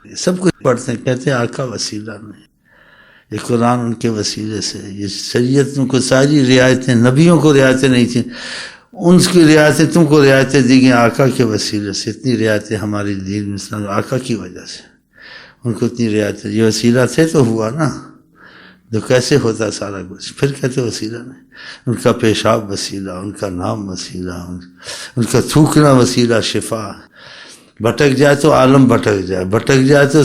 سب کچھ پڑھتے ہیں، کہتے ہیں آقا وسیلہ نہیں، یہ قرآن ان کے وسیلے سے، یہ شریعت کو ساری رعایتیں، نبیوں کو رعایتیں نہیں تھیں، ان کی رعایتیں تم کو رعایتیں دی گئیں آقا کے وسیلے سے، اتنی رعایتیں ہماری دین میں آقا کی وجہ سے، ان کو اتنی رعایتیں، یہ وسیلہ تھے تو ہوا نا، تو کیسے ہوتا سارا کچھ، پھر کہتے وسیلہ نہیں، ان کا پیشاب وسیلہ، ان کا نام وسیلہ، ان کا تھوکنا وسیلہ شفا، بھٹک جائے تو عالم بھٹک جائے، بھٹک جائے تو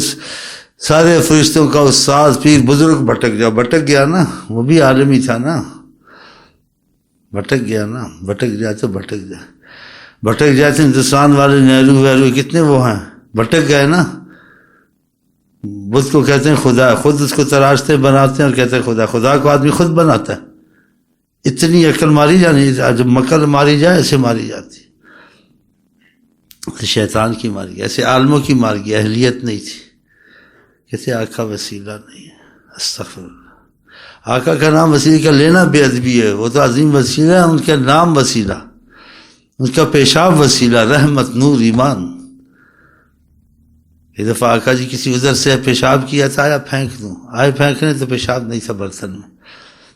سارے فرشتوں کا استاد پیر بزرگ بھٹک جائے، بھٹک گیا نا، وہ بھی عالم ہی تھا نا، بھٹک گیا نا، بھٹک جائے تو بھٹک جائے، بھٹک جائے تو ہندوستان والے نہرو وہرو کتنے وہ ہیں، بھٹک گئے نا، بدھ کو کہتے ہیں خدا، خود اس کو تراشتے بناتے ہیں اور کہتے ہیں خدا، خدا کو آدمی خود بناتا ہے، اتنی عقل ماری جانی، جب مکر ماری جائے ایسے ماری جاتی، شیطان کی مار گیا، ایسے عالموں کی مار گیا، اہلیت نہیں تھی، کہتے آقا وسیلہ نہیں ہے، استغفر اللہ، آقا کا نام وسیلہ کا لینا بے ادبی ہے، وہ تو عظیم وسیلہ ہے، ان کا نام وسیلہ، ان کا پیشاب وسیلہ، رحمت نور ایمان۔ ایک دفعہ آقا جی کسی عذر سے پیشاب کیا تھا، آیا پھینک دوں، آئے پھینکنے تو پیشاب نہیں تھا برتن میں،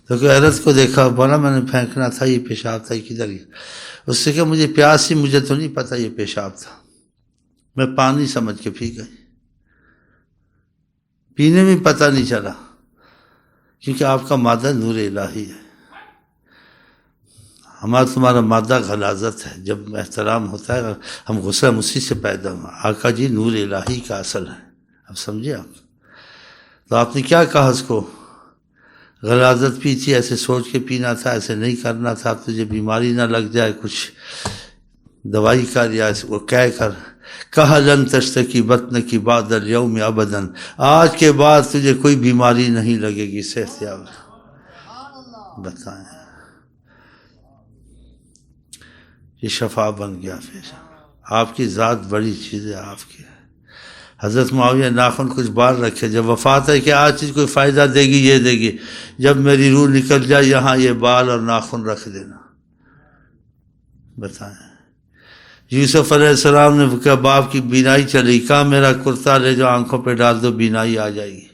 تو کہ حضرت کو دیکھا، بولا میں نے پھینکنا تھا، یہ پیشاب تھا، کدھر گیا؟ اس سے کہ مجھے پیاس تھی، مجھے تو نہیں پتا یہ پیشاب تھا، میں پانی سمجھ کے پی گئی، پینے میں پتہ نہیں چلا، کیونکہ آپ کا مادہ نور الہی ہے، ہمارا تمہارا مادہ غلاظت ہے، جب احترام ہوتا ہے ہم غصہ اسی سے پیدا ہوا، آقا جی نور الہی کا اصل ہے، اب سمجھے آپ؟ تو آپ نے کیا کہا اس کو، غلاظت پی تھی، ایسے سوچ کے پینا تھا، ایسے نہیں کرنا تھا، تجھے بیماری نہ لگ جائے، کچھ دوائی کر یا وہ کہہ کر، کہا لن تشتکی بطن کی بعد الیوم ابدا، آج کے بعد تجھے کوئی بیماری نہیں لگے گی، صحت یاب بتائیں، یہ شفا بن گیا، پھر آپ کی ذات بڑی چیز ہے آپ کی۔ حضرت معاویہ ناخن کچھ بار رکھے، جب وفات ہے کہ آج چیز کوئی فائدہ دے گی، یہ دے گی، جب میری روح نکل جائے یہاں یہ بال اور ناخن رکھ دینا، بتائیں۔ یوسف علیہ السلام نے کہا باپ کی بینائی چلی، کہا میرا کرتا لے جو آنکھوں پہ ڈال دو، بینائی آ جائے گی،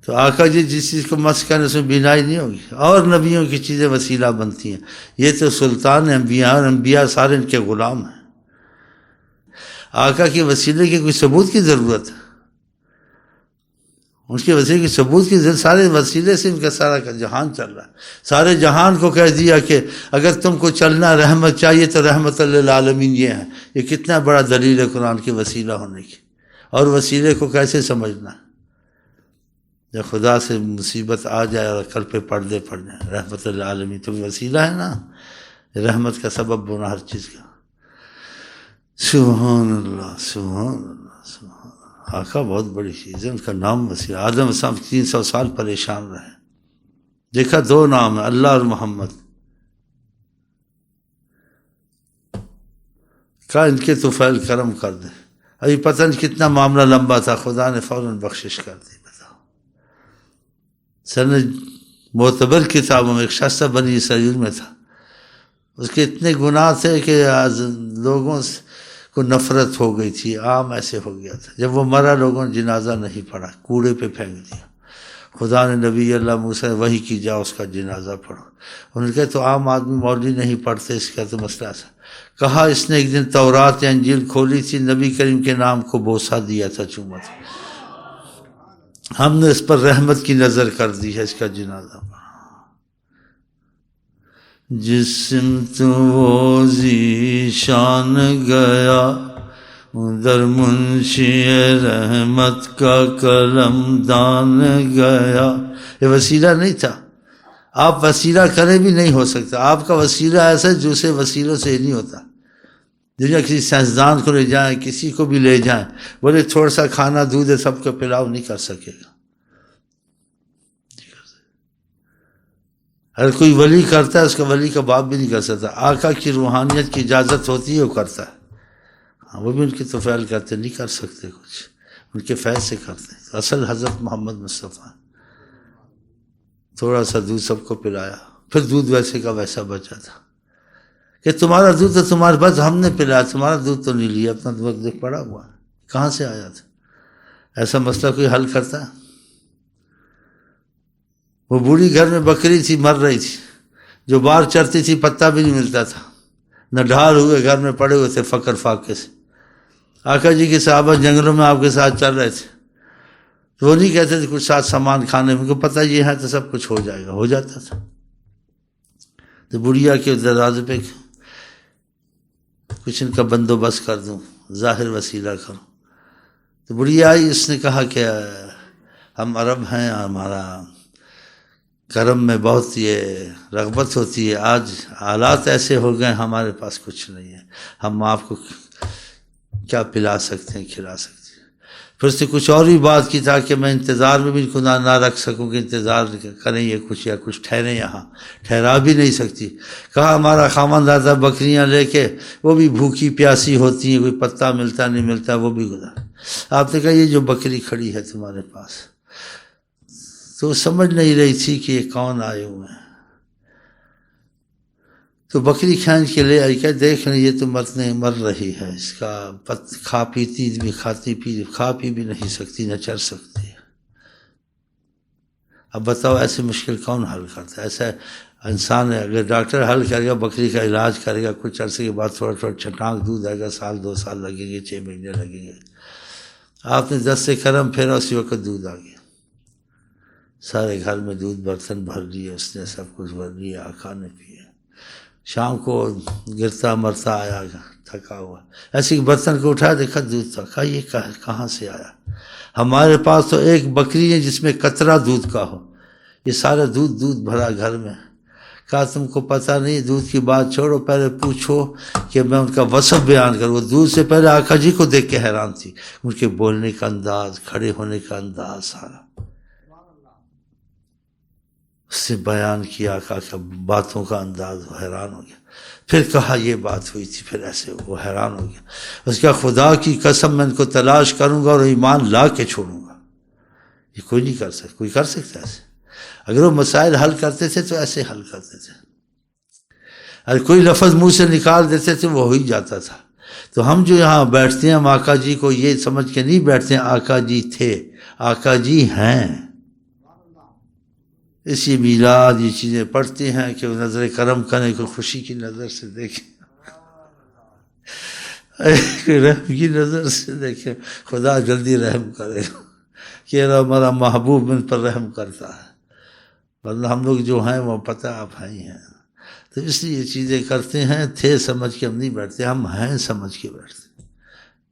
تو آقا جی جس چیز کو مس کرنے اس میں بینائی نہیں ہوگی، اور نبیوں کی چیزیں وسیلہ بنتی ہیں، یہ تو سلطان انبیاء، اور انبیاء سارے ان کے غلام ہیں، آقا کے وسیلے کی کوئی ثبوت کی ضرورت ہے، ان کے وسیلے کی ثبوت کی ضرورت، سارے وسیلے سے ان کا سارا جہان چل رہا ہے، سارے جہان کو کہہ دیا کہ اگر تم کو چلنا رحمت چاہیے تو رحمت للعالمین یہ ہے، یہ کتنا بڑا دلیل ہے قرآن کے وسیلہ ہونے کی، اور وسیلے کو کیسے سمجھنا ہے، جب خدا سے مصیبت آ جائے اور عقل پہ پردے پڑ جائیں، رحمت للعالمین تو وسیلہ ہے نا، رحمت کا سبب بنا ہر چیز کا، سبحان اللہ سبحان اللہ سبحان اللہ، آقا بہت بڑی چیز ہے، ان کا نام وسیلہ، آدم السلام 300 سال پریشان رہے، دیکھا دو نام ہے، اللہ اور محمد، کہا ان کے تو فیل کرم کر دے، ابھی پتہ نہیں کتنا معاملہ لمبا تھا، خدا نے فوراً بخشش کر دی، بتاؤ، سن معتبر کتابوں میں ایک شخص بنی اسرائیل میں تھا، اس کے اتنے گناہ تھے کہ لوگوں کو نفرت ہو گئی تھی، عام ایسے ہو گیا تھا، جب وہ مرا لوگوں نے جنازہ نہیں پڑھا، کوڑے پہ پھینک دیا، خدا نے نبی اللہ موسیٰ وحی کی جاؤ اس کا جنازہ پڑھو، انہوں نے کہا تو عام آدمی مولوی نہیں پڑھتے، اس کا تو مسئلہ ایسا، کہا اس نے ایک دن تورات یا انجیل کھولی تھی، نبی کریم کے نام کو بوسہ دیا تھا، چوما تھا، ہم نے اس پر رحمت کی نظر کر دی ہے، اس کا جنازہ پڑھا، جسم تو وہ ذیشان گیا، ادھر منشی رحمت کا قلم دان گیا، یہ وسیلہ نہیں تھا، آپ وسیلہ کرے بھی نہیں ہو سکتا، آپ کا وسیلہ ایسا ہے جو سے وسیلوں سے نہیں ہوتا، دنیا کسی سائنسدان کو لے جائیں، کسی کو بھی لے جائیں، بولے تھوڑا سا کھانا دودھ ہے سب کو پلاؤ، نہیں کر سکے گا، اگر کوئی ولی کرتا ہے اس کا ولی کا باپ بھی نہیں کر سکتا، آقا کی روحانیت کی اجازت ہوتی ہے وہ کرتا ہے، ہاں وہ بھی ان کے توفیل کرتے، نہیں کر سکتے کچھ، ان کے فیض سے کرتے ہیں، اصل حضرت محمد مصطفیٰ، تھوڑا سا دودھ سب کو پلایا، پھر دودھ ویسے کا ویسا بچا تھا، کہ تمہارا دودھ تو تمہارے پاس ہم نے پلایا، تمہارا دودھ تو نہیں لیا، اپنا دودھ پڑا ہوا ہے، کہاں سے آیا تھا، ایسا مسئلہ کوئی حل کرتا؟ وہ بوڑھی گھر میں بکری تھی، مر رہی تھی، جو باہر چرتی تھی پتہ بھی نہیں ملتا تھا، نہ ڈھال ہوئے گھر میں پڑے ہوئے تھے فقر فاقے سے. آقا جی کے صحابہ جنگلوں میں آپ کے ساتھ چل رہے تھے، تو وہ نہیں کہتے تھے کچھ ساتھ سامان کھانے میں، ان کو پتہ یہ ہے تو سب کچھ ہو جائے گا، ہو جاتا تھا. تو بڑھیا کے دروازے پہ کچھ ان کا بندوبست کر دوں، ظاہر وسیلہ کروں. تو بڑھیا آئی، اس نے کہا کہ ہم عرب ہیں، ہمارا کرم میں بہت یہ رغبت ہوتی ہے، آج حالات ایسے ہو گئے ہمارے پاس کچھ نہیں ہے، ہم آپ کو کیا پلا سکتے ہیں، کھلا سکتے ہیں. پھر اس نے کچھ اور بھی بات کی تاکہ میں انتظار میں بھی خدا نہ رکھ سکوں کہ انتظار کریں یہ کچھ یا کچھ ٹھہریں، یہاں ٹھہرا بھی نہیں سکتی. کہا ہمارا خاوند آتا بکریاں لے کے، وہ بھی بھوکی پیاسی ہوتی ہیں، کوئی پتہ ملتا نہیں ملتا، وہ بھی گزار. آپ نے کہا یہ جو بکری کھڑی ہے تمہارے پاس، تو وہ سمجھ نہیں رہی تھی کہ یہ کون آئے ہوئے ہیں. تو بکری کھینچ کے لے آئی، کہ دیکھ رہے یہ تو مر رہی ہے، اس کا کھا پیتی بھی، کھا پی بھی نہیں سکتی، نہ چر سکتی. اب بتاؤ ایسے مشکل کون حل کرتا ہے؟ ایسا انسان ہے، اگر ڈاکٹر حل کرے گا، بکری کا علاج کرے گا، کچھ عرصے کے بعد تھوڑا تھوڑا چھٹانک دودھ آئے گا، 2 سال لگیں گے، 6 مہینے لگیں گے. آپ نے 10 سے کرم پھیرا، اسی وقت دودھ آ گیا. سارے گھر میں دودھ برتن بھر لیے، اس نے سب کچھ بھر لیا، آقا نے پیا. شام کو گرتا مرتا آیا تھکا ہوا، ایسے برتن کو اٹھایا، دیکھا دودھ تھا. کہا یہ کہاں سے آیا؟ ہمارے پاس تو ایک بکری ہے جس میں قطرہ دودھ کا ہو، یہ سارا دودھ بھرا گھر میں. کہا تم کو پتہ نہیں، دودھ کی بات چھوڑو، پہلے پوچھو کہ میں ان کا وصف بیان کروں. وہ دودھ سے پہلے آقا جی کو دیکھ کے حیران تھی، ان کے بولنے کا انداز، کھڑے ہونے کا انداز، سارا اس سے بیان کیا آقا کا باتوں کا انداز. وہ حیران ہو گیا. پھر کہا یہ بات ہوئی تھی، پھر ایسے وہ حیران ہو گیا. اس کا خدا کی قسم میں ان کو تلاش کروں گا اور ایمان لا کے چھوڑوں گا. یہ کوئی نہیں کر سکتا، کوئی کر سکتا ایسے؟ اگر وہ مسائل حل کرتے تھے تو ایسے حل کرتے تھے، اگر کوئی لفظ منہ سے نکال دیتے تھے وہ ہو ہی جاتا تھا. تو ہم جو یہاں بیٹھتے ہیں، ہم آقا جی کو یہ سمجھ کے نہیں بیٹھتے ہیں آقا جی تھے، آقا جی ہیں. اسی میلاد یہ چیزیں پڑھتے ہیں کہ وہ نظر کرم کریں، کوئی خوشی کی نظر سے دیکھیں، رحم کی نظر سے دیکھیں، خدا جلدی رحم کرے کہ ہمارا محبوب ان پر رحم کرتا ہے. ورنہ ہم لوگ جو ہیں وہ پتہ آپ ہیں ہی ہیں. تو اس لیے یہ چیزیں کرتے ہیں، تھے سمجھ کے ہم نہیں بیٹھتے، ہم ہیں سمجھ کے بیٹھتے.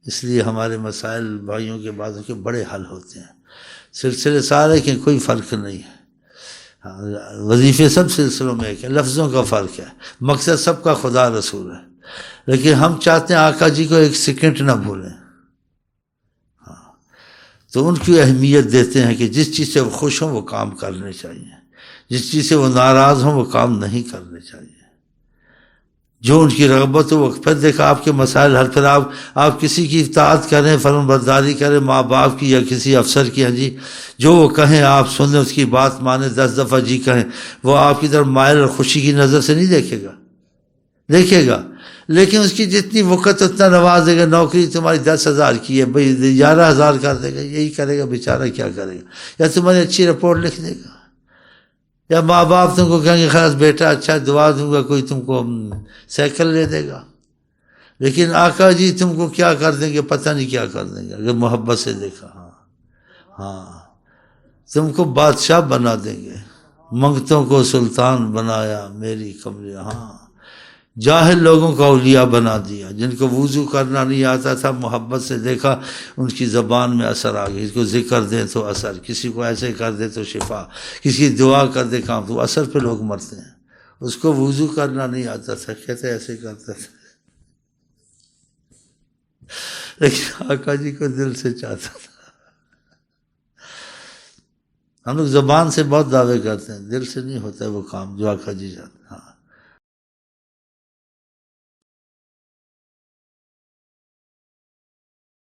اس لیے ہمارے مسائل بھائیوں کے بعضوں کے بڑے حل ہوتے ہیں. سلسلے سارے کے کوئی فرق نہیں ہے، وظیفے سب سلسلوں میں ایک ہے، لفظوں کا فرق ہے، مقصد سب کا خدا رسول ہے. لیکن ہم چاہتے ہیں آقا جی کو ایک سیکنڈ نہ بھولیں. تو ان کی اہمیت دیتے ہیں کہ جس چیز سے وہ خوش ہوں وہ کام کرنے چاہیے، جس چیز سے وہ ناراض ہوں وہ کام نہیں کرنے چاہیے. جو ان کی رغبت ہو وہ. پھر دیکھا آپ کے مسائل حل. پھر آپ کسی کی اطاعت کریں، فرمان برداری کریں، ماں باپ کی یا کسی افسر کی، ہاں جی جو وہ کہیں آپ سنیں، اس کی بات مانیں، 10 دفعہ جی کہیں، وہ آپ کی طرف مائل اور خوشی کی نظر سے نہیں دیکھے گا، دیکھے گا. لیکن اس کی جتنی وقت اتنا نوازے گا. نوکری تمہاری 10,000 کی ہے بھائی، 11,000 کر دے گا، یہی کرے گا بیچارہ، کیا کرے گا؟ یا تمہاری اچھی رپورٹ لکھ دے گا، یا ماں باپ تم کو کہیں گے خلاص بیٹا اچھا دعا دوں گا، کوئی تم کو سائیکل لے دے گا. لیکن آقا جی تم کو کیا کر دیں گے، پتہ نہیں کیا کر دیں گے اگر محبت سے دیکھا. ہاں تم کو بادشاہ بنا دیں گے. منگتوں کو سلطان بنایا میری کملی. ہاں جاہل لوگوں کو اولیاء بنا دیا، جن کو وضو کرنا نہیں آتا تھا، محبت سے دیکھا ان کی زبان میں اثر آ گئی. اس کو ذکر دیں تو اثر، کسی کو ایسے کر دے تو شفا، کسی دعا کر دے کام، تو اثر پہ لوگ مرتے ہیں. اس کو وضو کرنا نہیں آتا تھا، کہتے ایسے کرتا تھا، لیکن آقا جی کو دل سے چاہتا تھا. ہم لوگ زبان سے بہت دعوے کرتے ہیں، دل سے نہیں ہوتا ہے وہ کام جو آقا جی چاہتے.